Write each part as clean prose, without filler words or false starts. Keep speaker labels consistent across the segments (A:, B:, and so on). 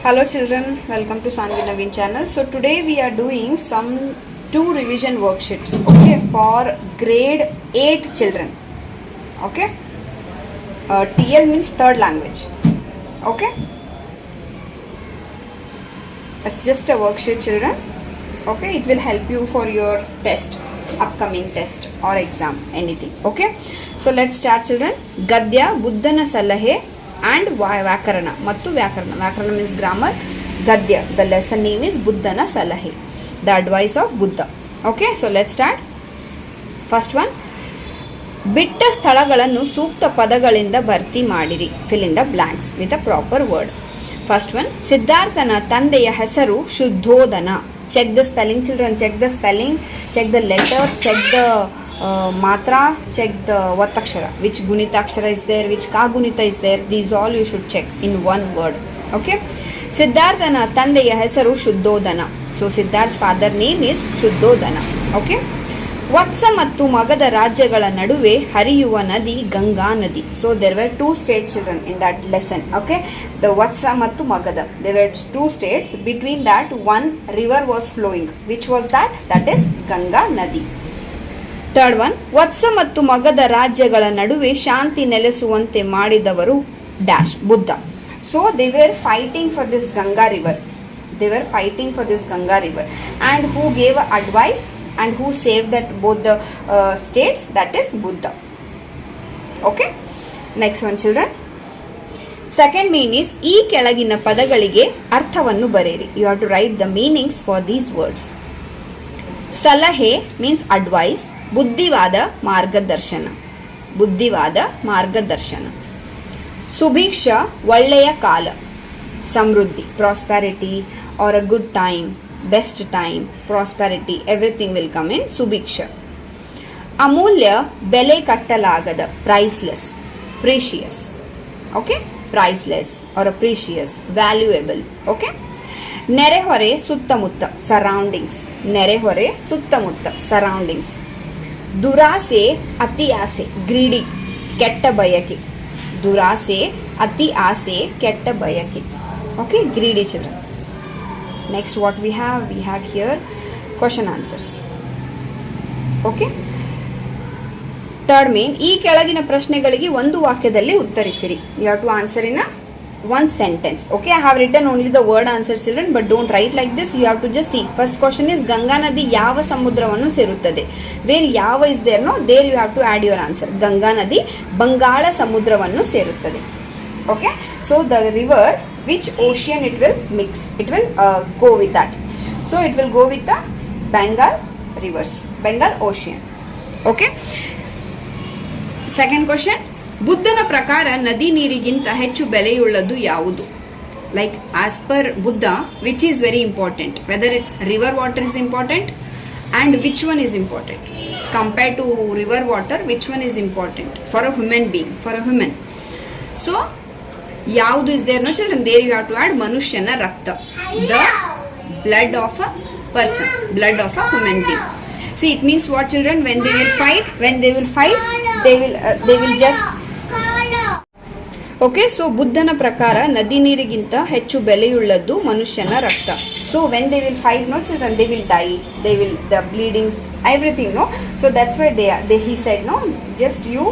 A: Hello children, welcome to Sanvi Naveen channel. So today we are doing some 2 revision worksheets, okay, for grade 8 children, okay. TL means third language, okay. It's just a worksheet children, okay. It will help you for your test, upcoming test or exam, anything, okay. So let's start children. Gadya Buddhana Salahe and Vyakarana ಮತ್ತು ವ್ಯಾಕರಣ. ವ್ಯಾಕರಣ means grammar. Gadya, the lesson name is Buddhana Salahe, the advice of Buddha. Okay, so let's start. First one, ಬಿಟ್ಟ ಸ್ಥಳಗಳನ್ನು ಸೂಕ್ತ ಪದಗಳಿಂದ ಭರ್ತಿ ಮಾಡಿರಿ. Fill in the blanks with a proper word. First one, ಸಿದ್ಧಾರ್ಥನ ತಂದೆಯ ಹೆಸರು Shuddhodana. Check the spelling children, check the spelling, check the letter, check the matra, check the vatakshara, which gunitakshara is there, which ka gunita is there. These all you should check in one word, okay. Siddharthana tandeya hesaru shuddhodana. So Siddharth's father name is Shuddhodana, okay. ವತ್ಸ ಮತ್ತು ಮಗಧ ರಾಜ್ಯಗಳ ನಡುವೆ ಹರಿಯುವ ನದಿ ಗಂಗಾ ನದಿ. So there were 2 states children in that lesson, okay. The Vatsa ಮತ್ತು Magadha, there were 2 states. Between that one river was flowing. Which was that? That is Ganga Nadi. Third one, ವತ್ಸ ಮತ್ತು ಮಗಧ ರಾಜ್ಯಗಳ ನಡುವೆ ಶಾಂತಿ ನೆಲೆಸುವಂತೆ ಮಾಡಿದವರು dash Buddha. So they were fighting for this Ganga river. They were fighting for this Ganga river. And who gave advice and who saved that both the states? That is Buddha. Okay. Next one children. Second mean is ಈ ಕೆಳಗಿನ ಪದಗಳಿಗೆ ಅರ್ಥವನ್ನು ಬರೆಯಿರಿ. You have to write the meanings for these words. ಸಲಹೆ means advice. ಬುದ್ಧಿವಾದ ಮಾರ್ಗದರ್ಶನ. ಬುದ್ಧಿವಾದ ಮಾರ್ಗದರ್ಶನ. ಸುಭಿಕ್ಷ ಒಳ್ಳೆಯ ಕಾಲ. ಸಮೃದ್ಧಿ, prosperity or a good time, best time, prosperity, everything will come in ಸುಭಿಕ್ಷ. ಅಮೂಲ್ಯ ಬೆಲೆ ಕಟ್ಟಲಾಗದ, priceless, precious, okay, priceless or a precious, valuable, okay. ನೆರೆಹೊರೆ ಸುತ್ತಮುತ್ತ, surroundings, ನೆರೆಹೊರೆ ಸುತ್ತಮುತ್ತ, surroundings. ದುರಾಸೆ ಅತಿ ಆಸೆ, greedy, ಕೆಟ್ಟ ಬಯಕೆ. ದುರಾಸೆ ಅತಿ ಆಸೆ ಕೆಟ್ಟ ಬಯಕೆ, okay, greedy children. Next what we have here question answers, okay. Third mean ಈ ಕೆಳಗಿನ ಪ್ರಶ್ನೆಗಳಿಗೆ ಒಂದು ವಾಕ್ಯದಲ್ಲಿ ಉತ್ತರಿಸಿರಿ. You have to answer in a one sentence, okay. I have written only the word answer children, but don't write like this. You have to just see. First question is Ganga ನದಿ ಯಾವ ಸಮುದ್ರವನ್ನು ಸೇರುತ್ತದೆ. Where ಯಾವ is there, no, there you have to add your answer. Ganga ನದಿ ಬಂಗಾಳ ಸಮುದ್ರವನ್ನು ಸೇರುತ್ತದೆ, okay. So the river, which ocean it will mix, it will go with that. So it will go with the Bengal rivers, Bengal ocean, okay. Second question, ಬುದ್ಧನ ಪ್ರಕಾರ ನದಿ ನೀರಿಗಿಂತ ಹೆಚ್ಚು ಬೆಲೆಯುಳ್ಳದ್ದು ಯಾವುದು? Like as per Buddha, which is very important, whether it's river water is important and which one is important compared to river water, which one is important for a human being, for a human. So ಯಾವುದು is there, no children, there you have to add ಮನುಷ್ಯನ ರಕ್ತ, the blood of a person, blood of a human being. See, it means what children, when they will fight, they will just, okay. So ಬುದ್ಧನ ಪ್ರಕಾರ ನದಿ ನೀರಿಗಿಂತ ಹೆಚ್ಚು ಬೆಲೆಯುಳ್ಳದ್ದು ಮನುಷ್ಯನ ರಕ್ತ. So when they will fight, no children, they will die, they will, the bleedings, everything, no. So that's why he said, no, just you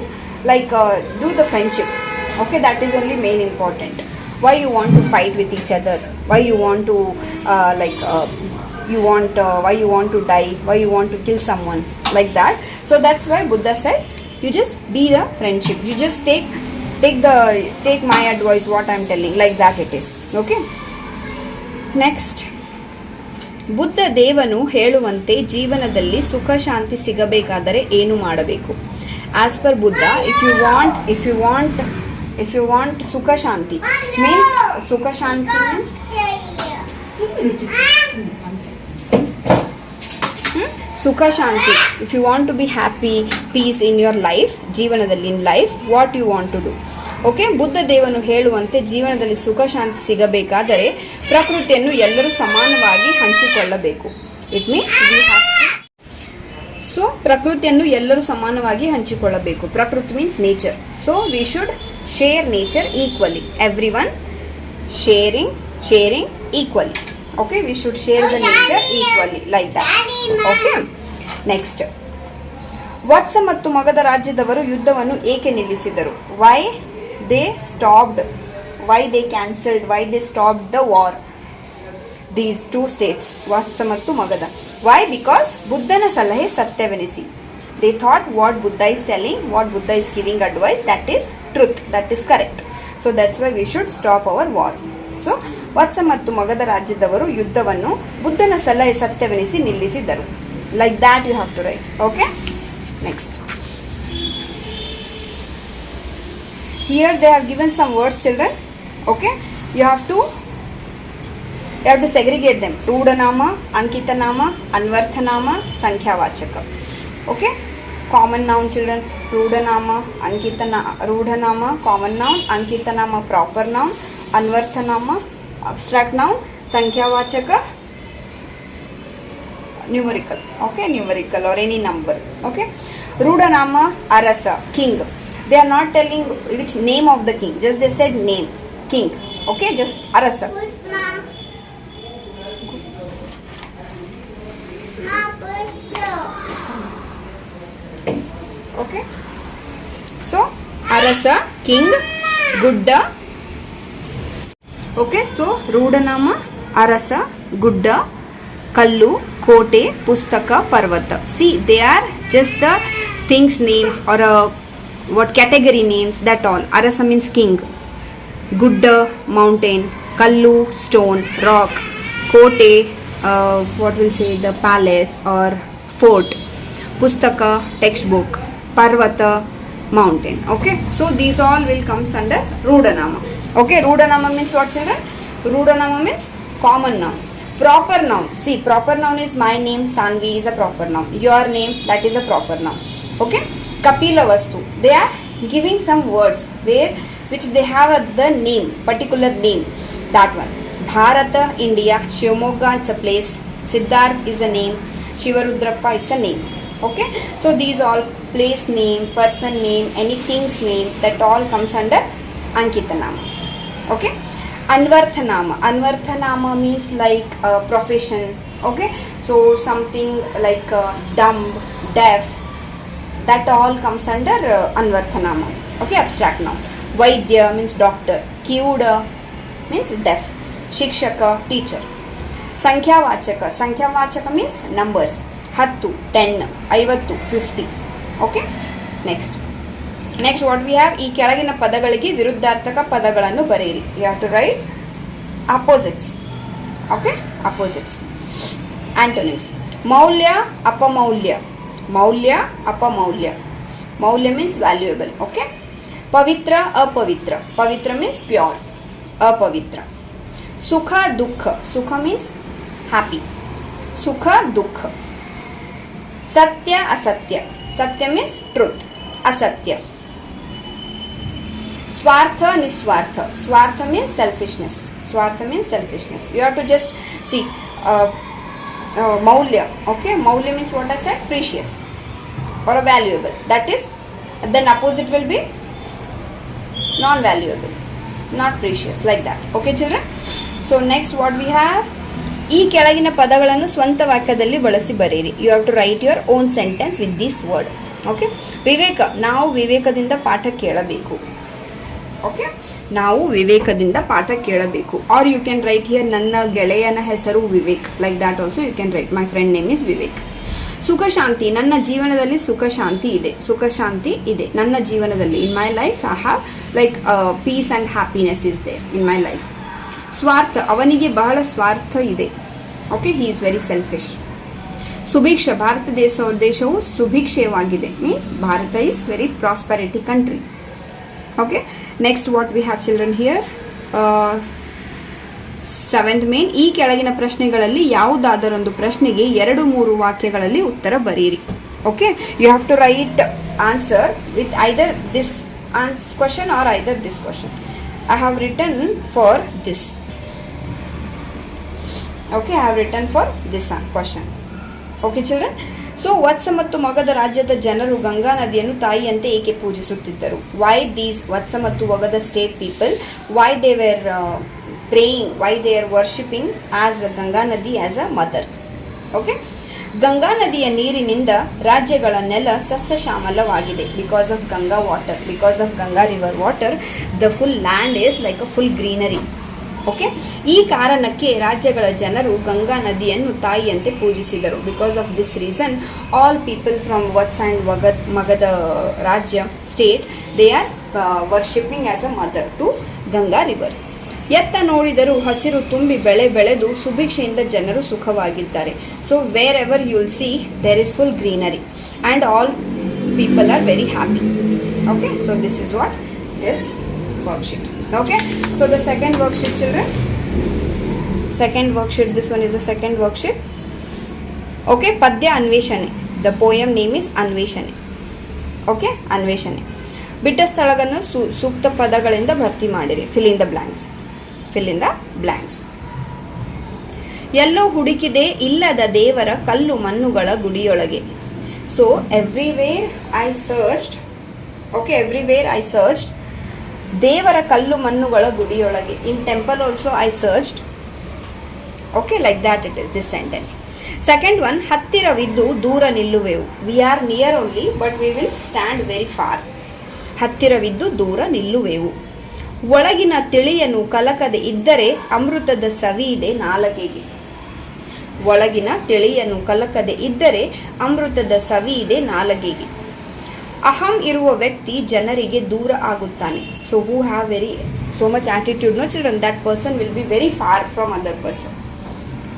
A: like do the friendship, okay. That is only main important. Why you want to fight with each other? Why you want to why you want to die? Why you want to kill someone like that? So that's why Buddha said, you just be the friendship. You just take my advice, what I'm telling, like that it is, okay. Next, Buddha ದೇವನು ಹೇಳುವಂತೆ ಜೀವನದಲ್ಲಿ ಸುಖ ಶಾಂತಿ ಸಿಗಬೇಕಾದರೆ ಏನು ಮಾಡಬೇಕು? As per Buddha, if you want sukha shanti, means sukha shanti sukha shanti, if you want to be happy, peace in your life, ಜೀವನದಲ್ಲಿ in life, what you want to do, okay. Buddha ದೇವನು ಹೇಳುವಂತೆ ಜೀವನದಲ್ಲಿ ಸುಖ ಶಾಂತಿ ಸಿಗಬೇಕಾದರೆ ಪ್ರಕೃತಿಯನ್ನು ಎಲ್ಲರೂ ಸಮಾನವಾಗಿ ಹಂಚಿಕೊಳ್ಳಬೇಕು. It means we have to, so ಪ್ರಕೃತಿಯನ್ನು ಎಲ್ಲರೂ ಸಮಾನವಾಗಿ ಹಂಚಿಕೊಳ್ಳಬೇಕು. ಪ್ರಕೃತಿ means nature. So we should share nature equally. Everyone sharing sharing equally. Okay, we should share the nature equally, like that. Okay, next. ವತ್ಸ ಮತ್ತು ಮಗಧ ರಾಜ್ಯದವರು ಯುದ್ಧವನ್ನು ಏಕೆ ನಿಲ್ಲಿಸಿದರು? Why they stopped, why they cancelled, why they stopped the war, these two states, Vatsa ಮತ್ತು Magadha. Y? Because ಬುದ್ಧನ ಸಲಹೆ ಸತ್ಯವೆನಿಸಿ. They thought what Buddha is telling, what Buddha is giving advice, that is truth, that is correct. So that's why we should stop our war. So ವತ್ಸ ಮತ್ತು ಮಗಧ ರಾಜ್ಯದವರು ಯುದ್ಧವನ್ನು ಬುದ್ಧನ ಸಲಹೆ ಸತ್ಯವೆನಿಸಿ ನಿಲ್ಲಿಸಿದರು. Like that you have to write. Okay? Next. Here they have given some words, children. Okay? You have to segregate them. Rudhanama, Ankitanama, Anvarthanama, Sankhyavatchaka. Okay? Common noun, children. Rudhanama, Rudhanama, common noun. Ankitanama, proper noun. Anvarthanama, abstract noun. Sankhyavatchaka, numerical. Okay? Numerical or any number. Okay? Rudhanama, Arasa, king. They are not telling which name of the king. Just they said name. King. Okay? Just Arasa. Okay, so Arasa, king, Gudda. Okay, so Rudhanama, Arasa, Gudda, Kallu, Kote, Pustaka, Parvata. See, they are just the things names or what category names, that all. Arasa means king, Gudda, mountain, Kallu, stone, rock, Kote, what will say, the palace or fort, Pustaka, textbook, Parvata, mountain. Okay, so these all will comes under Rudhanama. Okay, Rudhanama means what, children? Rudhanama means common noun. Proper noun. See, proper noun is my name, Sanvi is a proper noun. Your name, that is a proper noun. Okay, Kapila Vastu. They are giving some words which they have the name, particular name. That one. Bharata, India. Shivamogga, it's a place. Siddharth is a name. Shivarudrappa, it's a name. Okay, so these all place name, person name, anything's name, that all comes under Ankitanama. Okay, Anvarthanama. Anvarthanama means like profession. Okay, so something like dumb, deaf, that all comes under Anvarthanama. Okay, abstract noun. Vaidya means doctor. Kyuda means deaf. Shikshaka, teacher. Sankhyavatchaka. Sankhyavatchaka means numbers. 10, 10, 50, 50. Okay, next what we have, ಈ ಕೆಳಗಿನ ಪದಗಳಿಗೆ ವಿರುದ್ಧಾರ್ಥಕ ಪದಗಳನ್ನು ಬರೆಯಿರಿ. You have to write opposites. Okay, opposites. Antonyms. ಮೌಲ್ಯ, ಅಪಮೌಲ್ಯ. ಮೌಲ್ಯ, ಅಪಮೌಲ್ಯ. ಮೌಲ್ಯ means valuable. Okay. ಪವಿತ್ರ, ಅಪವಿತ್ರ. ಪವಿತ್ರ means pure. ಅಪವಿತ್ರ. ಸುಖ, ದುಃಖ. ಸುಖ means happy. ಸುಖ, ದುಃಖ. Satya, asatya. Satya means truth. Asatya. Swartha, niswartha. Swartha means selfishness. Swartha means selfishness. You have to just see maulya. Okay, maulya means what I said, precious or valuable. That is, then opposite will be non-valuable, not precious, like that. Okay, children. So next what we have, ಈ ಕೆಳಗಿನ ಪದಗಳನ್ನು ಸ್ವಂತ ವಾಕ್ಯದಲ್ಲಿ ಬಳಸಿ ಬರೆಯಿರಿ. You have to write your own sentence with this word. Okay, ವಿವೇಕ. ನಾವು ವಿವೇಕದಿಂದ ಪಾಠ ಕೇಳಬೇಕು. ಓಕೆ, ನಾವು ವಿವೇಕದಿಂದ ಪಾಠ ಕೇಳಬೇಕು. Or you can write here, ನನ್ನ ಗೆಳೆಯನ ಹೆಸರು Vivek. Like that also you can write, my friend name is Vivek. ಸುಖ ಶಾಂತಿ. ನನ್ನ ಜೀವನದಲ್ಲಿ ಸುಖ ಶಾಂತಿ ಇದೆ. ಸುಖ ಶಾಂತಿ ಇದೆ ನನ್ನ ಜೀವನದಲ್ಲಿ. In my life I have like peace and happiness is there in my life. ಸ್ವಾರ್ಥ. ಅವನಿಗೆ ಬಹಳ ಸ್ವಾರ್ಥ ಇದೆ. Okay, he is very selfish. ಸುಭಿಕ್ಷ. ಭಾರತ ದೇಶವು ಸುಭಿಕ್ಷವಾಗಿದೆ. Means Bharata is very prosperity country. Okay, next what we have children here, seventh main. ಈ ಕೆಳಗಿನ ಪ್ರಶ್ನೆಗಳಲ್ಲಿ ಯಾವುದಾದರೊಂದು ಪ್ರಶ್ನೆಗೆ 2-3 ವಾಕ್ಯಗಳಲ್ಲಿ ಉತ್ತರ ಬರೆಯಿರಿ. Okay, you have to write answer with either this question or either this question. I have written for this. Okay, I have written for this question. Okay, children. So, ವತ್ಸ ಮತ್ತು ಮಗಧ ರಾಜ್ಯದ ಜನರು ಗಂಗಾ ನದಿಯನ್ನು ತಾಯಿಯಂತೆ ಏಕೆ ಪೂಜಿಸುತ್ತಿದ್ದರು? Why these ವತ್ಸ ಮತ್ತು Magadha state people, why they were praying, why they are worshipping as Ganga Nadi as a mother. Okay, Ganga ನದಿಯ ನೀರಿನಿಂದ ರಾಜ್ಯಗಳ ನೆಲ ಸಸ್ಯಶ್ಯಾಮಲವಾಗಿದೆ. Because of Ganga water, because of Ganga river water, the full land is like a full greenery. Okay, ಈ ಕಾರಣಕ್ಕೆ ರಾಜ್ಯಗಳ ಜನರು ಗಂಗಾ ನದಿಯನ್ನು ತಾಯಿಯಂತೆ ಪೂಜಿಸಿದರು. Because of this reason all people from Vatsa and Magadha ರಾಜ್ಯ state they are worshipping as a mother to Ganga river. ಎತ್ತ ನೋಡಿದರೂ ಹಸಿರು ತುಂಬಿ ಬೆಳೆ ಬೆಳೆದು ಸುಭಿಕ್ಷೆಯಿಂದ ಜನರು ಸುಖವಾಗಿದ್ದಾರೆ. So wherever you will see there is full greenery and all people are very happy. Okay, so this is what this worksheet. Okay, so the second worksheet, children, second worksheet, this one is the second worksheet. Okay, Padya Anveshane, the poem name is Anveshane. Okay, Anveshane. ಬಿಟ್ಟ ಸ್ಥಳಗಳನ್ನು ಸೂಕ್ತ ಪದಗಳಿಂದ ಭರ್ತಿ ಮಾಡಿರಿ. fill in the blanks, fill in the blanks. ಎಲ್ಲೋ ಹುಡುಕಿದೆ ಇಲ್ಲದ ದೇವರ ಕಲ್ಲು ಮಣ್ಣುಗಳ ಗುಡಿಯೊಳಗೆ. So everywhere I searched, okay, everywhere I searched, ದೇವರ ಕಲ್ಲು ಮಣ್ಣುಗಳ ಗುಡಿಯೊಳಗೆ. In temple also I searched. Okay, like that it is this sentence. Second one, ಹತ್ತಿರವಿದ್ದು ದೂರ ನಿಲ್ಲುವೆವು. We are near only but we will stand very far. ಹತ್ತಿರವಿದ್ದು ದೂರ ನಿಲ್ಲುವೆವು. ಒಳಗಿನ ತಿಳಿಯನು ಕಲಕದೆ ಇದ್ದರೆ ಅಮೃತದ ಸವಿ ಇದೆ ನಾಲಗೆಗೆ. ಒಳಗಿನ ತಿಳಿಯನು ಕಲಕದೆ ಇದ್ದರೆ ಅಮೃತದ ಸವಿ ಇದೆ ನಾಲಗೆಗೆ. ಅಹಂ ಇರುವ ವ್ಯಕ್ತಿ ಜನರಿಗೆ ದೂರ ಆಗುತ್ತಾನೆ. So who have so much attitude, no children, that person will be very far from other person.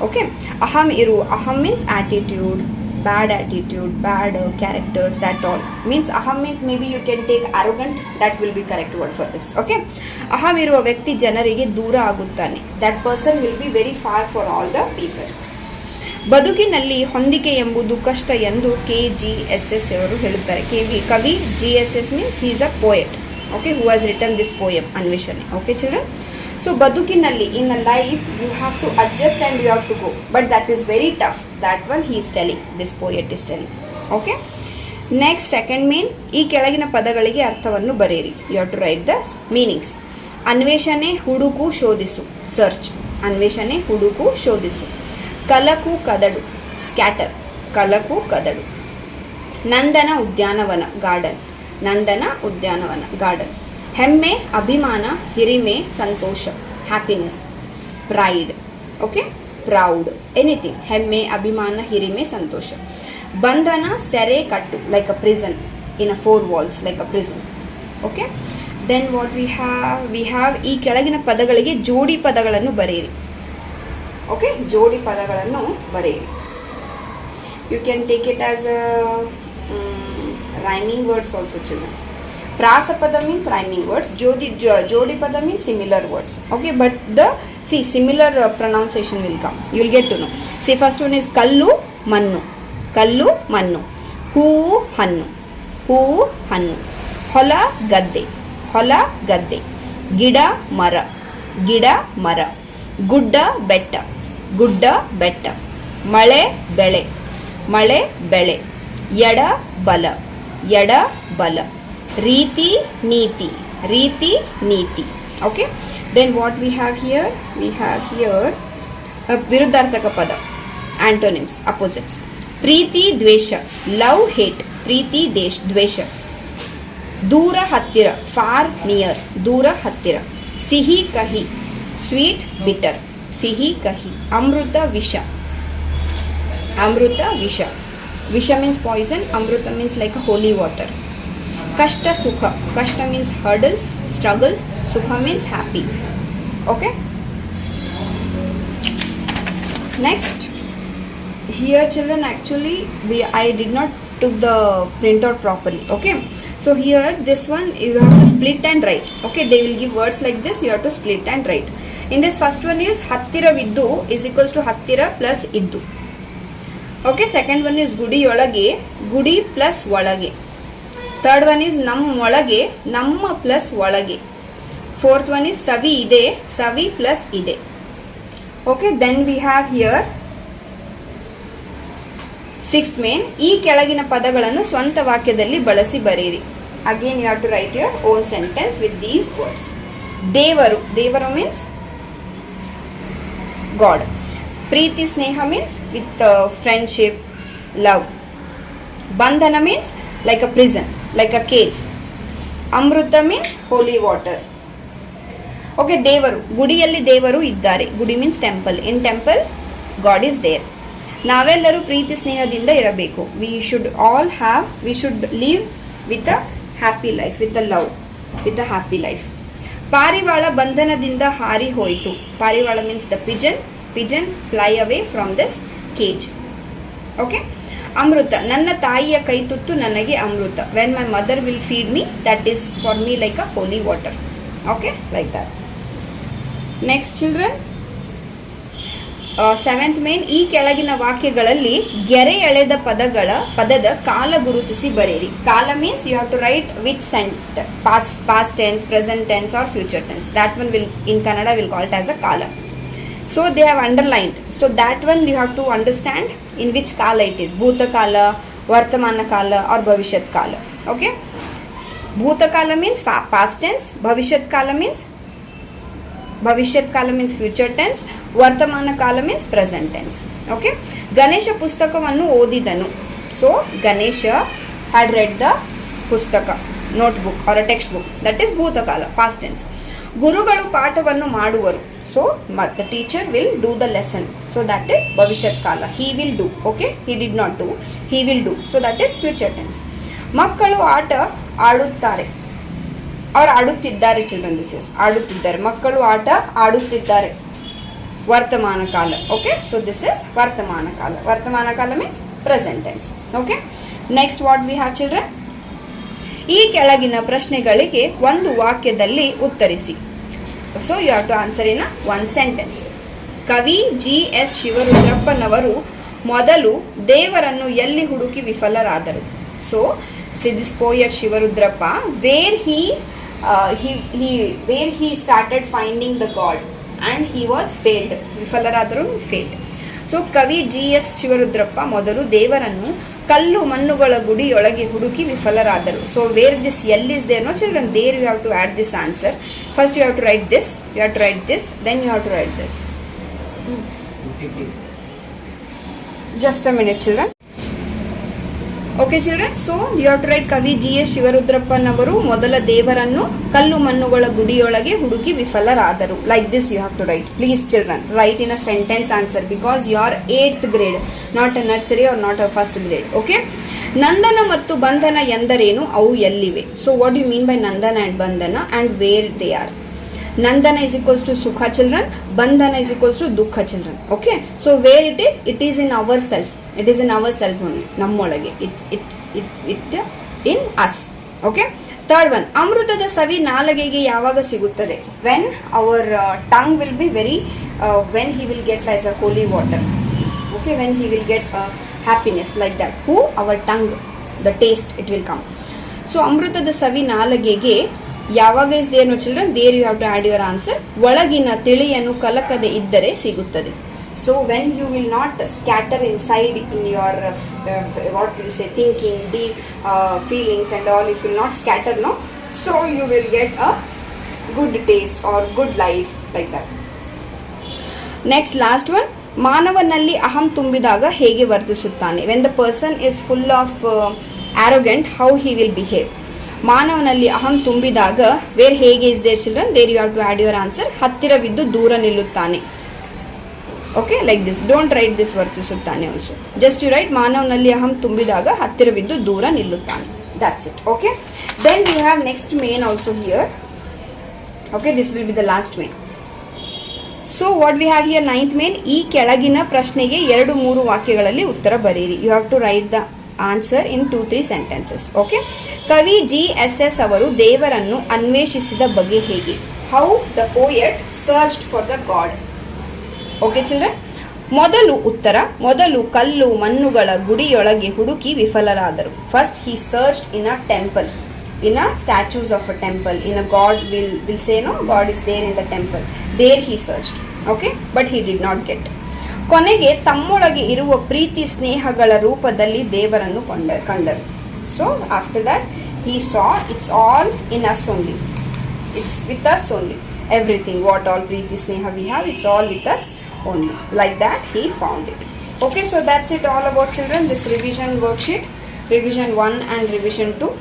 A: Okay, aham means attitude, bad characters, that all means aham means maybe you can take arrogant, that will be correct word for this. Okay, aham iruva vyakti janarige doora aguttane, that person will be very far for all the people. ಬದುಕಿನಲ್ಲಿ ಹೊಂದಿಕೆ ಎಂಬುದು ಕಷ್ಟ ಎಂದು KGSS ಅವರು ಹೇಳುತ್ತಾರೆ. ಕವಿ GSS means he is a poet. Okay, who has written this poem ಅನ್ವೇಷಣೆ. Okay children, so ಬದುಕಿನಲ್ಲಿ in a life you have to adjust and you have to go, but that is very tough. That one he is telling, this poet is telling. Okay, next second main, ಈ ಕೆಳಗಿನ ಪದಗಳಿಗೆ ಅರ್ಥವನ್ನು ಬರೆಯಿರಿ. You have to write the meanings. ಅನ್ವೇಷಣೆ, ಹುಡುಕು, ಶೋಧಿಸು, search. ಅನ್ವೇಷಣೆ, ಹುಡುಕು, ಶೋಧಿಸು. ಕಲಕು ಕದಡು, scatter. ಕಲಕು ಕದಡು. ನಂದನ ಉದ್ಯಾನವನ, ಗಾರ್ಡನ್. ನಂದನ ಉದ್ಯಾನವನ, ಗಾರ್ಡನ್. ಹೆಮ್ಮೆ, ಅಭಿಮಾನ, ಹಿರಿಮೆ, ಸಂತೋಷ, happiness. Pride. Okay, proud, anything. ಹೆಮ್ಮೆ, ಅಭಿಮಾನ, ಹಿರಿಮೆ, ಸಂತೋಷ. ಬಂಧನ, ಸೆರೆ, ಕಟ್ಟು, like a prison, in a 4 walls, like a prison. Okay, then what we have ಈ ಕೆಳಗಿನ ಪದಗಳಿಗೆ ಜೋಡಿ ಪದಗಳನ್ನು ಬರೆಯಿರಿ. ಓಕೆ, ಜೋಡಿ ಪದಗಳನ್ನು ಬರೆಯಿರಿ. You can take it as a rhyming words also children. ಪ್ರಾಸಪದ ಮೀನ್ಸ್ ರೈಮಿಂಗ್ ವರ್ಡ್ಸ್, ಜೋಡಿ ಪದ means similar words. Okay, but the similar pronunciation will come, you will get to know. First one is ಕಲ್ಲು ಮಣ್ಣು, ಕಲ್ಲು ಮಣ್ಣು. ಹೂವು ಹಣ್ಣು, ಹೂವು ಹಣ್ಣು. ಹೊಲ ಗದ್ದೆ, ಹೊಲ ಗದ್ದೆ. ಗಿಡ ಮರ, ಗಿಡ ಮರ. ಗುಡ್ಡ ಬೆಟ್ಟ, ಗುಡ್ಡ ಬೆಟ್ಟ. ಮಳೆ ಬೆಳೆ, ಮಳೆ ಬೆಳೆ. ಎಡ ಬಲ, ಎಡ ಬಲ. ರೀತಿ ನೀತಿ, ರೀತಿ ನೀತಿ. Okay, then what we have here, we have here ವಿರುದ್ಧಾರ್ಥಕ ಪದ, ಆಂಟೋನಿಮ್ಸ್, ಅಪೋಸಿಟ್ಸ್. ಪ್ರೀತಿ ದ್ವೇಷ, ಲವ್ ಹೇಟ್. ಪ್ರೀತಿ ದ್ವೇಷ. ದೂರ ಹತ್ತಿರ, ಫಾರ್ ನಿಯರ್, ದೂರ ಹತ್ತಿರ. ಸಿಹಿ ಕಹಿ, ಸ್ವೀಟ್ ಬಿಟರ್, ಸಿಹಿ ಕಹಿ. ಅಮೃತ ವಿಷ, ಅಮೃತ ವಿಷ. ವಿಷ ಮೀನ್ಸ್ ಪಾಯ್ಸನ್, ಅಮೃತ means like a holy water. ಕಷ್ಟ ಸುಖ, ಕಷ್ಟ ಮೀನ್ಸ್ ಹರ್ಡಲ್ಸ್, ಸ್ಟ್ರಗಲ್ಸ್. ಸುಖ means happy. Okay, next here children, actually I did not took the printout properly. Okay, so here this one you have to split and write. Okay, they will give words like this, you have to split and write. In this first one is hattiraviddu is equals to hattira plus iddu. Okay, second one is gudi olage, gudi plus olage. Third one is nammolage, namma plus olage. Fourth one is savi ide, savi plus ide. Okay, then we have here sixth main, ಈ ಕೆಳಗಿನ ಪದಗಳನ್ನು ಸ್ವಂತ ವಾಕ್ಯದಲ್ಲಿ ಬಳಸಿ ಬರೆಯಿರಿ. Again you have to write your own sentence with these words. ದೇವರು, ದೇವರು means God. Preeti Sneha means with friendship, love. Bandhana means like a prison, like a cage. Amruta means holy water. Okay, ದೇವರು, ಗುಡಿಯಲ್ಲಿ ದೇವರು ಇದ್ದಾರೆ. ಗುಡಿ means temple. In temple god is there. ನಾವೆಲ್ಲರೂ ಪ್ರೀತಿ ಸ್ನೇಹದಿಂದ ಇರಬೇಕು. We should live with a happy life, with a love, with a happy life. ಪಾರಿವಾಳ ಬಂಧನದಿಂದ ಹಾರಿ ಹೋಯಿತು. ಪಾರಿವಾಳ means the pigeon fly away from this cage. Okay. ಅಮೃತ, ನನ್ನ ತಾಯಿಯ ಕೈತುತ್ತು ನನಗೆ ಅಮೃತ. When my mother will feed me, that is for me like a holy water. Okay, like that. Next children, seventh main, ಈ ಕೆಳಗಿನ ವಾಕ್ಯಗಳಲ್ಲಿ ಗೆರೆ ಎಳೆದ ಪದದ ಕಾಲ ಗುರುತಿಸಿ ಬರೆಯಿರಿ. ಕಾಲ means you have to write which past tense, present tense or future tense. That one will in Kannada will call it as a kala. So they have underlined. So that one you have to understand in which kala it is. Bhuta kala, Vartamana kala or Bhavishyat kala. Okay. Bhuta kala means past tense. Bhavishyat kala means future tense. Vartamana kala means present tense. Okay. Ganesha pustakavannu odidanu. So Ganesha had read the pustaka, notebook or a textbook. That is Bhuta kala, past tense. ಗುರುಗಳು ಪಾಠವನ್ನು ಮಾಡುವರು. So the teacher will do the lesson. So that is Bhavishyat kala. He will do. Okay. He did not do. He will do. So that is future tense. ಮಕ್ಕಳು ಆಟ ಆಡುತ್ತಾರೆ. ಅವ್ರು ಆಡುತ್ತಿದ್ದಾರೆ. Children, this is ಆಡುತ್ತಿದ್ದಾರೆ. ಮಕ್ಕಳು ಆಟ ಆಡುತ್ತಿದ್ದಾರೆ. ವರ್ತಮಾನ ಕಾಲ. ಓಕೆ. ಸೊ ದಿಸ್ ಇಸ್ ವರ್ತಮಾನ ಕಾಲ. ವರ್ತಮಾನ ಕಾಲ means present tense. Okay. Next what we have children, ಈ ಕೆಳಗಿನ ಪ್ರಶ್ನೆಗಳಿಗೆ ಒಂದು ವಾಕ್ಯದಲ್ಲಿ ಉತ್ತರಿಸಿ. So you have to answer in one sentence. ಕವಿ G.S. ಶಿವರುದ್ರಪ್ಪನವರು ಮೊದಲು ದೇವರನ್ನು ಎಲ್ಲಿ ಹುಡುಕಿ ವಿಫಲರಾದರು? So this poet Shivarudrappa, where he started finding the God and he was failed. ವಿಫಲರಾದರು failed. ಸೊ ಕವಿ G.S. ಶಿವರುದ್ರಪ್ಪ ಮೊದಲು ದೇವರನ್ನು ಕಲ್ಲು ಮಣ್ಣುಗಳ ಗುಡಿಯೊಳಗೆ ಹುಡುಕಿ ವಿಫಲರಾದರು. ಸೊ ವೇರ್ ದಿಸ್ ಎಲ್ is there, no children, there you have to add this answer. First you have to write this, then you have to write this. Just a minute children. Okay children, so you have to write ಕವಿ G.S. ಶಿವರುದ್ರಪ್ಪನವರು ಮೊದಲ ದೇವರನ್ನು ಕಲ್ಲು ಮಣ್ಣುಗಳ ಗುಡಿಯೊಳಗೆ ಹುಡುಕಿ ವಿಫಲರಾದರು. Like this you have to right. Please children, write in a sentence answer because you are 8th grade, not a nursery or not a first grade. Okay. ನಂದನ ಮತ್ತು ಬಂಧನ ಎಂದರೇನು? ಅವು ಎಲ್ಲಿವೆ? So what you mean by ನಂದನ and ಬಂಧನ and where they are? Nandana is equals to Sukha children, Bandhana is equals to Dukha children. Okay. So where it is? It is in ourself. It is in ourself only. Nammolage. It in us. Okay. Third one. Amrutada savi nalagege yavaga siguttade? When our tongue will be very, when he will get as a holy water. Okay. When he will get happiness like that. Who? Our tongue. The taste it will come. So Amrutada savi nalagege ಯಾವಾಗ is there? No children, there you have to add your answer. ಒಳಗಿನ ತಿಳಿಯನ್ನು ಕಲಕದೆ ಇದ್ದರೆ ಸಿಗುತ್ತದೆ. So when you will not scatter inside in your what will say thinking, deep feelings and all, if will not scatter, no, so you will get a good taste or good life like that. Next last one, ಮಾನವನಲ್ಲಿ ಅಹಂ ತುಂಬಿದಾಗ ಹೇಗೆ ವರ್ತಿಸುತ್ತಾನೆ? When the person is full of arrogant, how he will behave? ಮಾನವನಲ್ಲಿ ಅಹಂ ತುಂಬಿದಾಗ where ಹೇಗೆ is there children? There you have to add your answer. ಹತ್ತಿರವಿದ್ದು ದೂರ ನಿಲ್ಲುತ್ತಾನೆ. Okay, like this. Don't write this ವರ್ತಿಸುತ್ತಾನೆ ಆಲ್ಸೋ. ಜಸ್ಟ್ ಯು ರೈಟ್ ಮಾನವನಲ್ಲಿ ಅಹಂ ತುಂಬಿದಾಗ ಹತ್ತಿರವಿದ್ದು ದೂರ ನಿಲ್ಲುತ್ತಾನೆ. That's it. Okay. Then we have next main also here. Okay, this will be the last main. So what we have here, 9th main. ಈ ಕೆಳಗಿನ ಪ್ರಶ್ನೆಗೆ 2-3 ವಾಕ್ಯಗಳಲ್ಲಿ ಉತ್ತರ ಬರೆಯಿರಿ. You have to write the answer in 2-3 sentences. Okay. ಕವಿ G.S.S. ಅವರು ದೇವರನ್ನು ಅನ್ವೇಷಿಸಿದ ಬಗೆ ಹೇಗೆ? How the poet searched for the god. Okay children. ಮೊದಲು ಉತ್ತರ, ಮೊದಲು ಕಲ್ಲು ಮಣ್ಣುಗಳ ಗುಡಿಯೊಳಗೆ ಹುಡುಕಿ ವಿಫಲರಾದರು. First he searched in a temple, in a statues of a temple, in a god will say, no, God is there in the temple. There he searched. Okay, but he did not get. ಕೊನೆಗೆ ತಮ್ಮೊಳಗೆ ಇರುವ ಪ್ರೀತಿ ಸ್ನೇಹಗಳ ರೂಪದಲ್ಲಿ ದೇವರನ್ನು ಕಂಡರು. So after that he saw it's all in us only, it's with us only, everything what all preeti sneha we have, it's all with us only. Like that he found it. Okay, so that's it all about children, this revision worksheet, revision 1 and revision 2.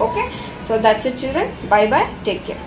A: Okay, so that's it children. Bye bye, take care.